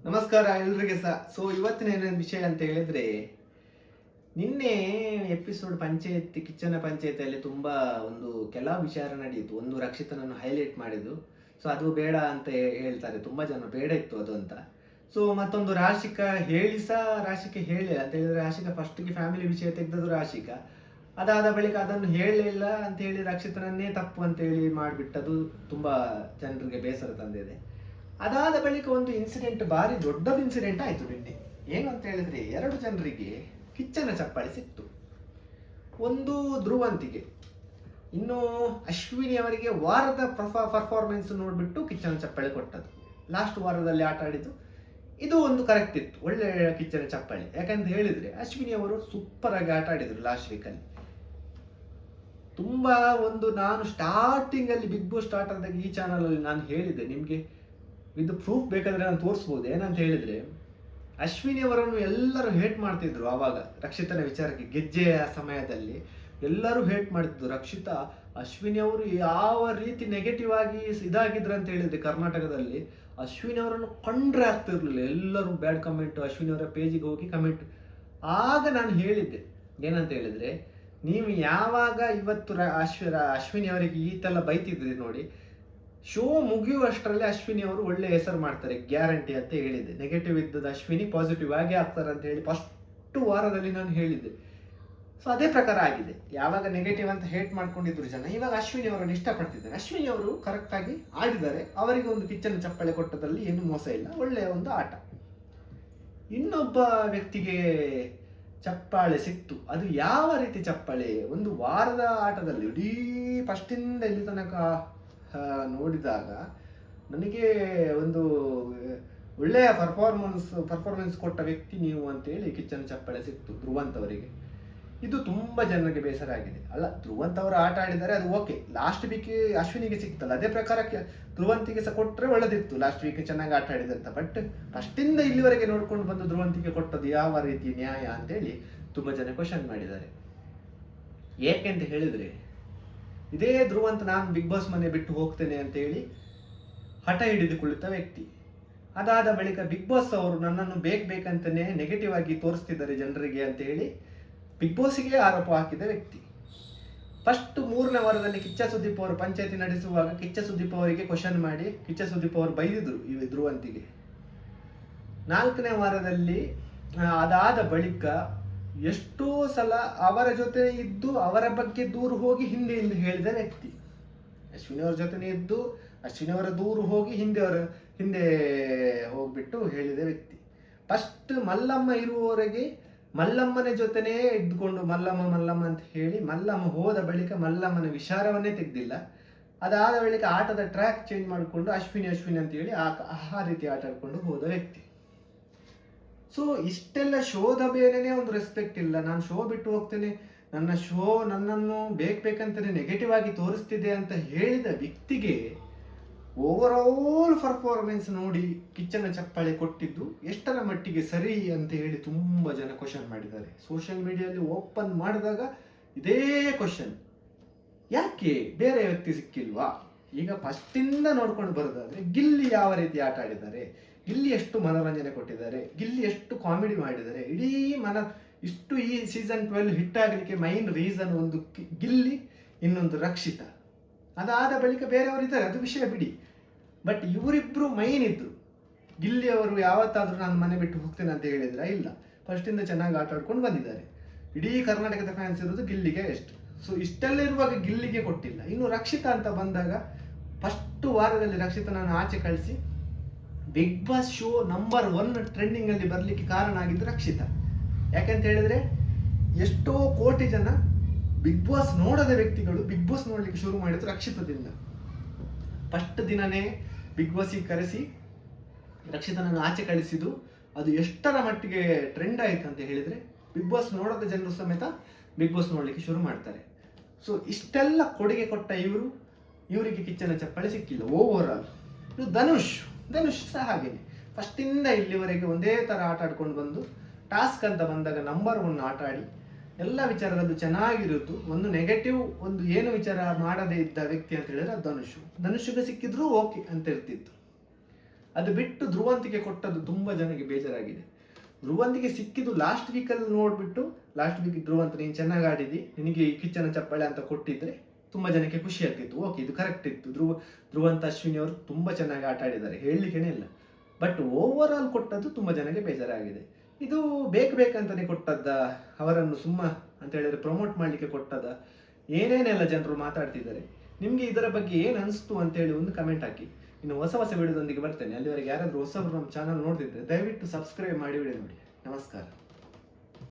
ನಮಸ್ಕಾರ ಎಲ್ರಿಗೆ ಸಹ. ಇವತ್ತಿನ ಏನೇನು ವಿಷಯ ಅಂತ ಹೇಳಿದ್ರೆ, ನಿನ್ನೆ ಎಪಿಸೋಡ್ ಕಿಚ್ಚನ ಪಂಚಾಯತಿಯಲ್ಲಿ ತುಂಬಾ ಕೆಲವು ವಿಚಾರ ನಡೆಯಿತು. ಒಂದು ರಕ್ಷಿತನನ್ನು ಹೈಲೈಟ್ ಮಾಡಿದ್ದು. ಅದು ಬೇಡ ಅಂತ ಹೇಳ್ತಾರೆ, ತುಂಬಾ ಜನ ಬೇಡ ಇತ್ತು ಅದು ಅಂತ. ಮತ್ತೊಂದು ರಾಶಿಕಾ ಹೇಳಿ ಅಂತ ಹೇಳಿದ್ರೆ, ರಾಶಿಕಾ ಫಸ್ಟ್ಗೆ ಫ್ಯಾಮಿಲಿ ವಿಷಯ ತೆಗೆದದ್ದು ರಾಶಿಕಾ. ಅದಾದ ಬಳಿಕ ಅದನ್ನು ಹೇಳಲಿಲ್ಲ ಅಂತ ಹೇಳಿ ರಕ್ಷಿತನನ್ನೇ ತಪ್ಪು ಅಂತ ಹೇಳಿ ಮಾಡಿಬಿಟ್ಟದು ತುಂಬಾ ಜನರಿಗೆ ಬೇಸರ ತಂದಿದೆ. ಅದಾದ ಬಳಿಕ ಒಂದು ಇನ್ಸಿಡೆಂಟ್, ಭಾರಿ ದೊಡ್ಡದು ಇನ್ಸಿಡೆಂಟ್ ಆಯ್ತು ನಿನ್ನೆ. ಏನು ಅಂತ ಹೇಳಿದ್ರೆ, 2 ಜನರಿಗೆ ಕಿಚ್ಚನ ಚಪ್ಪಾಳೆ ಸಿಕ್ತು. ಒಂದು ಧ್ರುವಂತಿಗೆ, ಇನ್ನು ಅಶ್ವಿನಿ ಅವರಿಗೆ ವಾರದ ಪರ್ಫಾರ್ಮೆನ್ಸ್ ನೋಡ್ಬಿಟ್ಟು ಕಿಚ್ಚನ ಚಪ್ಪಾಳೆ ಕೊಟ್ಟದ್ದು. ಲಾಸ್ಟ್ ವಾರದಲ್ಲಿ ಆಟ ಆಡಿದ್ದು ಇದು ಒಂದು ಕರೆಕ್ಟ್ ಇತ್ತು, ಒಳ್ಳೆ ಕಿಚ್ಚನ ಚಪ್ಪಾಳೆ. ಯಾಕಂತ ಹೇಳಿದ್ರೆ ಅಶ್ವಿನಿ ಅವರು ಸೂಪರ್ ಆಗಿ ಆಟ ಆಡಿದ್ರು ಲಾಸ್ಟ್ ವೀಕಲ್ಲಿ. ತುಂಬಾ ನಾನು ಸ್ಟಾರ್ಟಿಂಗ್ ಅಲ್ಲಿ ಬಿಗ್ ಬಾಸ್ ಸ್ಟಾರ್ಟ್ ಆದಾಗ ಈ ಚಾನಲ್ ಅಲ್ಲಿ ನಾನು ಹೇಳಿದ್ದೆ ನಿಮ್ಗೆ, ಇದು ಪ್ರೂಫ್ ಬೇಕಾದ್ರೆ ನಾನು ತೋರಿಸ್ಬೋದು. ಏನಂತ ಹೇಳಿದ್ರೆ, ಅಶ್ವಿನಿ ಅವರನ್ನು ಎಲ್ಲರೂ ಹೇಟ್ ಮಾಡ್ತಿದ್ರು ಆವಾಗ ರಕ್ಷಿತನ ವಿಚಾರಕ್ಕೆ. ಗೆಜ್ಜೆಯ ಸಮಯದಲ್ಲಿ ಎಲ್ಲರೂ ಹೇಟ್ ಮಾಡ್ತಿದ್ರು. ರಕ್ಷಿತಾ, ಅಶ್ವಿನಿ ಅವರು ಯಾವ ರೀತಿ ನೆಗೆಟಿವ್ ಆಗಿ ಇದಾಗಿದ್ರು ಅಂತ ಹೇಳಿದ್ರೆ ಕರ್ನಾಟಕದಲ್ಲಿ, ಅಶ್ವಿನಿ ಅವರನ್ನು ಕಂಡ್ರೆ ಆಗ್ತಿರ್ಲಿಲ್ಲ. ಎಲ್ಲರೂ ಬ್ಯಾಡ್ ಕಮೆಂಟ್, ಅಶ್ವಿನಿ ಅವರ ಪೇಜಿಗೆ ಹೋಗಿ ಕಮೆಂಟ್. ಆಗ ನಾನು ಹೇಳಿದ್ದೆ ಏನಂತ ಹೇಳಿದ್ರೆ, ನೀವು ಯಾವಾಗ ಇವತ್ತು ಅಶ್ವಿನಿ ಅವರಿಗೆ ಈ ತರ ಬೈತಿದ್ರಿ ನೋಡಿ, ಶೋ ಮುಗಿಯುವಷ್ಟರಲ್ಲಿ ಅಶ್ವಿನಿ ಅವರು ಒಳ್ಳೆ ಹೆಸರು ಮಾಡ್ತಾರೆ ಗ್ಯಾರಂಟಿ ಅಂತ ಹೇಳಿದ್ದೆ. ನೆಗೆಟಿವ್ ಇದ್ದದ್ದು ಅಶ್ವಿನಿ ಪಾಸಿಟಿವ್ ಆಗಿ ಆಗ್ತಾರೆ ಅಂತ ಹೇಳಿ ಫಸ್ಟ್ ವಾರದಲ್ಲಿ ನಾನು ಹೇಳಿದ್ದೆ. ಅದೇ ಪ್ರಕಾರ ಆಗಿದೆ. ಯಾವಾಗ ನೆಗೆಟಿವ್ ಅಂತ ಹೇಟ್ ಮಾಡ್ಕೊಂಡಿದ್ರು ಜನ, ಇವಾಗ ಅಶ್ವಿನಿ ಅವರನ್ನು ಇಷ್ಟಪಡ್ತಿದ್ದಾರೆ. ಅಶ್ವಿನಿ ಅವರು ಕರೆಕ್ಟ್ ಆಗಿ ಆಡಿದ್ದಾರೆ. ಅವರಿಗೆ ಒಂದು ಕಿಚ್ಚನ ಚಪ್ಪಾಳೆ ಕೊಟ್ಟದಲ್ಲಿ ಏನು ಮೋಸ ಇಲ್ಲ, ಒಳ್ಳೆಯ ಒಂದು ಆಟ. ಇನ್ನೊಬ್ಬ ವ್ಯಕ್ತಿಗೆ ಚಪ್ಪಾಳೆ ಸಿಕ್ತು. ಅದು ಯಾವ ರೀತಿ ಚಪ್ಪಾಳೆ, ಒಂದು ವಾರದ ಆಟದಲ್ಲಿ ಇಡೀ ಫಸ್ಟಿಂದ ಇಲ್ಲಿ ತನಕ ನೋಡಿದಾಗ ನನಗೆ ಒಂದು ಒಳ್ಳೆಯ ಪರ್ಫಾರ್ಮೆನ್ಸ್ ಕೊಟ್ಟ ವ್ಯಕ್ತಿ ನೀವು ಅಂತೇಳಿ ಕಿಚ್ಚನ ಚಪ್ಪಾಳೆ ಸಿಕ್ತು ಧ್ರುವಂತ್ ಅವರಿಗೆ. ಇದು ತುಂಬಾ ಜನರಿಗೆ ಬೇಸರ ಆಗಿದೆ. ಅಲ್ಲ, ಧ್ರುವಂತ್ ಅವರು ಆಟ ಆಡಿದ್ದಾರೆ, ಅದು ಓಕೆ. ಲಾಸ್ಟ್ ವೀಕ್ ಅಶ್ವಿನಿಗೆ ಸಿಕ್ತಲ್ಲ, ಅದೇ ಪ್ರಕಾರಕ್ಕೆ ಧ್ರುವಂತಿಗೆ ಸಹ ಕೊಟ್ಟರೆ ಒಳ್ಳೆದಿತ್ತು. ಲಾಸ್ಟ್ ವೀಕ್ ಚೆನ್ನಾಗಿ ಆಟ ಆಡಿದಂತ. ಬಟ್ ಫಸ್ಟಿಂದ ಇಲ್ಲಿವರೆಗೆ ನೋಡ್ಕೊಂಡು ಬಂದು ಧ್ರುವಂತಿಗೆ ಕೊಟ್ಟದ್ದು ಯಾವ ರೀತಿ ನ್ಯಾಯ ಅಂತೇಳಿ ತುಂಬಾ ಜನ ಕ್ವಶನ್ ಮಾಡಿದ್ದಾರೆ. ಏಕೆಂತ ಹೇಳಿದ್ರೆ, ಇದೇ ಧ್ರುವಂತ್ ನಾನು ಬಿಗ್ ಬಾಸ್ ಮನೆ ಬಿಟ್ಟು ಹೋಗ್ತೇನೆ ಅಂತ ಹೇಳಿ ಹಠ ಹಿಡಿದು ಕುಳಿತ ವ್ಯಕ್ತಿ. ಅದಾದ ಬಳಿಕ ಬಿಗ್ ಬಾಸ್ ಅವರು ನನ್ನನ್ನು ಬೇಕಂತಾನೆ ನೆಗೆಟಿವ್ ಆಗಿ ತೋರಿಸ್ತಿದ್ದಾರೆ ಜನರಿಗೆ ಅಂತ ಹೇಳಿ ಬಿಗ್ ಬಾಸ್ಗೆ ಆರೋಪ ಹಾಕಿದ ವ್ಯಕ್ತಿ. ಫಸ್ಟ್ 3ನೇ ವಾರದಲ್ಲಿ ಕಿಚ್ಚ ಸುದೀಪ್ ಅವರು ಪಂಚಾಯತಿ ನಡೆಸುವಾಗ ಕಿಚ್ಚ ಸುದೀಪ್ ಅವರಿಗೆ ಕ್ವಶನ್ ಮಾಡಿ ಕಿಚ್ಚ ಸುದೀಪ್ ಅವರು ಬೈದಿದ್ರು ಈ ಧ್ರುವಂತಿಗೆ. 4ನೇ ವಾರದಲ್ಲಿ ಅದಾದ ಬಳಿಕ ಎಷ್ಟೋ ಸಲ ಅವರ ಜೊತೆ ಇದ್ದು ಅವರ ಬಗ್ಗೆ ದೂರು ಹೋಗಿ ಹಿಂದೆ ಹೇಳಿದ ವ್ಯಕ್ತಿ. ಅಶ್ವಿನಿ ಅವರ ಜೊತೆನೇ ಇದ್ದು ಅಶ್ವಿನಿ ಅವರ ದೂರು ಹೋಗಿ ಹಿಂದೆ ಹೋಗ್ಬಿಟ್ಟು ಹೇಳಿದ ವ್ಯಕ್ತಿ. ಫಸ್ಟ್ ಮಲ್ಲಮ್ಮ ಇರುವವರೆಗೆ ಮಲ್ಲಮ್ಮನ ಜೊತೆನೇ ಇದ್ದುಕೊಂಡು ಮಲ್ಲಮ್ಮ ಅಂತ ಹೇಳಿ ಮಲ್ಲಮ್ಮ ಹೋದ ಬಳಿಕ ಮಲ್ಲಮ್ಮನ ವಿಚಾರವನ್ನೇ ತೆಗೆದಿಲ್ಲ. ಅದಾದ ಬಳಿಕ ಆಟದ ಟ್ರ್ಯಾಕ್ ಚೇಂಜ್ ಮಾಡಿಕೊಂಡು ಅಶ್ವಿನಿ ಅಂತ ಹೇಳಿ ಆ ರೀತಿ ಆಟ ಆಡ್ಕೊಂಡು ಹೋದ ವ್ಯಕ್ತಿ. ಇಷ್ಟೆಲ್ಲ ಶೋದ ಬೇರೆನೆ ಒಂದು ರೆಸ್ಪೆಕ್ಟ್ ಇಲ್ಲ. ನಾನು ಶೋ ಬಿಟ್ಟು ಹೋಗ್ತೇನೆ, ನನ್ನ ಶೋ ನನ್ನನ್ನು ಬೇಕಂತಾನೆ ನೆಗೆಟಿವ್ ಆಗಿ ತೋರಿಸ್ತಿದೆ ಅಂತ ಹೇಳಿದ ವ್ಯಕ್ತಿಗೆ ಓವರ್ ಆಲ್ ಪರ್ಫಾರ್ಮೆನ್ಸ್ ನೋಡಿ ಕಿಚ್ಚನ ಚಪ್ಪಾಳೆ ಕೊಟ್ಟಿದ್ದು ಎಷ್ಟರ ಮಟ್ಟಿಗೆ ಸರಿ ಅಂತ ಹೇಳಿ ತುಂಬಾ ಜನ ಕ್ವಶನ್ ಮಾಡಿದ್ದಾರೆ. ಸೋಷಿಯಲ್ ಮೀಡಿಯಾದಲ್ಲಿ ಓಪನ್ ಮಾಡಿದಾಗ ಇದೇ ಕ್ವಶನ್, ಯಾಕೆ ಬೇರೆ ವ್ಯಕ್ತಿ ಸಿಕ್ಕಿಲ್ವಾ? ಈಗ ಫಸ್ಟಿಂದ ನೋಡ್ಕೊಂಡು ಬರೋದಾದ್ರೆ, ಗಿಲ್ಲಿ ಯಾವ ರೀತಿ ಆಟ ಆಡಿದ್ದಾರೆ, ಗಿಲ್ಲಿ ಎಷ್ಟು ಮನೋರಂಜನೆ ಕೊಟ್ಟಿದ್ದಾರೆ, ಗಿಲ್ಲಿ ಎಷ್ಟು ಕಾಮಿಡಿ ಮಾಡಿದ್ದಾರೆ, ಇಷ್ಟು ಈ ಸೀಸನ್ 12 ಹಿಟ್ ಆಗಲಿಕ್ಕೆ ಮೈನ್ ರೀಸನ್ ಒಂದು ಗಿಲ್ಲಿ, ಇನ್ನೊಂದು ರಕ್ಷಿತಾ. ಅದಾದ ಬಳಿಕ ಬೇರೆಯವರು ಇದ್ದಾರೆ, ಅದು ವಿಷಯ ಬಿಡಿ. ಬಟ್ ಇವರಿಬ್ರು ಮೈನ್ ಇದ್ರು. ಗಿಲ್ಲಿ ಅವರು ಯಾವತ್ತಾದ್ರೂ ನಾನು ಮನೆ ಬಿಟ್ಟು ಹೋಗ್ತೇನೆ ಅಂತ ಹೇಳಿದ್ರ? ಇಲ್ಲ, ಫಸ್ಟಿಂದ ಚೆನ್ನಾಗಿ ಆಟ ಆಡ್ಕೊಂಡು ಬಂದಿದ್ದಾರೆ. ಇಡೀ ಕರ್ನಾಟಕದ ಫ್ಯಾನ್ಸ್ ಇರೋದು ಗಿಲ್ಲಿಗೆ ಎಷ್ಟು. ಇಷ್ಟೆಲ್ಲ ಇರುವಾಗ ಗಿಲ್ಲಿಗೆ ಕೊಟ್ಟಿಲ್ಲ. ಇನ್ನು ರಕ್ಷಿತಾ ಅಂತ ಬಂದಾಗ, ಫಸ್ಟ್ ವಾರದಲ್ಲಿ ರಕ್ಷಿತನನ್ನು ಆಚೆ ಕಳಿಸಿ Bigg Boss show number 1 trending ಅಲ್ಲಿ ಬರ್ಲಿಕ್ಕೆ ಕಾರಣ ಆಗಿದ್ದು ರಕ್ಷಿತಾ. ಯಾಕಂತ ಹೇಳಿದ್ರೆ, ಎಷ್ಟೋ ಕೋಟಿ ಜನ ಬಿಗ್ ಬಾಸ್ ನೋಡದ ವ್ಯಕ್ತಿಗಳು ಬಿಗ್ ಬಾಸ್ ನೋಡ್ಲಿಕ್ಕೆ ಶುರು ಮಾಡಿದ್ರು ರಕ್ಷಿತದಿಂದ. ಫಸ್ಟ್ ದಿನನೇ ಬಿಗ್ ಬಾಸ್ಗೆ ಕರೆಸಿ ರಕ್ಷಿತನನ್ನು ಆಚೆ ಕಳಿಸಿದ್ದು ಅದು ಎಷ್ಟರ ಮಟ್ಟಿಗೆ ಟ್ರೆಂಡ್ ಆಯ್ತು ಅಂತ ಹೇಳಿದ್ರೆ, ಬಿಗ್ ಬಾಸ್ ನೋಡದ ಜನರು ಸಮೇತ ಬಿಗ್ ಬಾಸ್ ನೋಡ್ಲಿಕ್ಕೆ ಶುರು ಮಾಡ್ತಾರೆ. ಇಷ್ಟೆಲ್ಲ ಕೊಡುಗೆ ಕೊಟ್ಟ ಇವರಿಗೆ ಕಿಚ್ಚನ ಚಪ್ಪಾಳೆ ಸಿಕ್ಕಿಲ್ಲ ಓವರ್ ಆಲ್. ಇದು ಧನುಷ್ ಸಹ ಹಾಗೇನೆ ಫಸ್ಟಿಂದ ಇಲ್ಲಿವರೆಗೆ ಒಂದೇ ತರ ಆಟ ಆಡ್ಕೊಂಡು ಬಂದು ಟಾಸ್ಕ್ ಅಂತ ಬಂದಾಗ ನಂಬರ್ 1 ಆಟ ಆಡಿ ಎಲ್ಲ ವಿಚಾರದಲ್ಲೂ ಚೆನ್ನಾಗಿರುತ್ತು. ಒಂದು ನೆಗೆಟಿವ್ ಒಂದು ಏನು ವಿಚಾರ ಮಾಡದೇ ಇದ್ದ ವ್ಯಕ್ತಿ ಅಂತ ಹೇಳಿದ್ರೆ ಧನುಷ್ಗೆ ಸಿಕ್ಕಿದ್ರು ಓಕೆ ಅಂತ ಇರ್ತಿತ್ತು. ಅದು ಬಿಟ್ಟು ಧ್ರುವಂತಿಗೆ ಕೊಟ್ಟದ್ದು ತುಂಬ ಜನಕ್ಕೆ ಬೇಜಾರಾಗಿದೆ. ಧ್ರುವಂತಿಗೆ ಸಿಕ್ಕಿದ್ದು ಲಾಸ್ಟ್ ವೀಕಲ್ಲಿ ನೋಡಿಬಿಟ್ಟು, ಲಾಸ್ಟ್ ವೀಕ್ ಧ್ರುವಂತ ನೀನು ಚೆನ್ನಾಗಿ ಆಡಿದಿ, ನಿನಗೆ ಈ ಕಿಚ್ಚನ ಚಪ್ಪಾಳೆ ಅಂತ ಕೊಟ್ಟಿದ್ರೆ ತುಂಬ ಜನಕ್ಕೆ ಖುಷಿ ಆಗ್ತಿತ್ತು. ಓಕೆ, ಇದು ಕರೆಕ್ಟ್ ಇತ್ತು. ಧ್ರುವಂತ ಅಶ್ವಿನಿ ಅವರು ತುಂಬ ಚೆನ್ನಾಗಿ ಆಟ ಆಡಿದ್ದಾರೆ, ಹೇಳಲಿಕ್ಕೇ ಇಲ್ಲ. ಬಟ್ ಓವರ್ ಆಲ್ ಕೊಟ್ಟದ್ದು ತುಂಬ ಜನಕ್ಕೆ ಬೇಜಾರಾಗಿದೆ. ಇದು ಬೇಕಂತಾನೆ ಕೊಟ್ಟದ್ದ, ಅವರನ್ನು ಸುಮ್ಮ ಅಂತ ಹೇಳಿದ್ರೆ ಪ್ರಮೋಟ್ ಮಾಡಲಿಕ್ಕೆ ಕೊಟ್ಟದ, ಏನೇನೆಲ್ಲ ಜನರು ಮಾತಾಡ್ತಿದ್ದಾರೆ. ನಿಮಗೆ ಇದರ ಬಗ್ಗೆ ಏನು ಅನಿಸ್ತು ಅಂತೇಳಿ ಒಂದು ಕಮೆಂಟ್ ಹಾಕಿ. ಇನ್ನು ಹೊಸ ವಿಡಿಯೋದೊಂದಿಗೆ ಬರ್ತೇನೆ. ಅಲ್ಲಿವರೆಗೆ ಯಾರಾದರೂ ಹೊಸಬರು ನಮ್ಮ ಚಾನಲ್ ನೋಡ್ತಿದ್ರೆ ದಯವಿಟ್ಟು ಸಬ್ಸ್ಕ್ರೈಬ್ ಮಾಡಿ ವಿಡಿಯೋ ನೋಡಿ. ನಮಸ್ಕಾರ.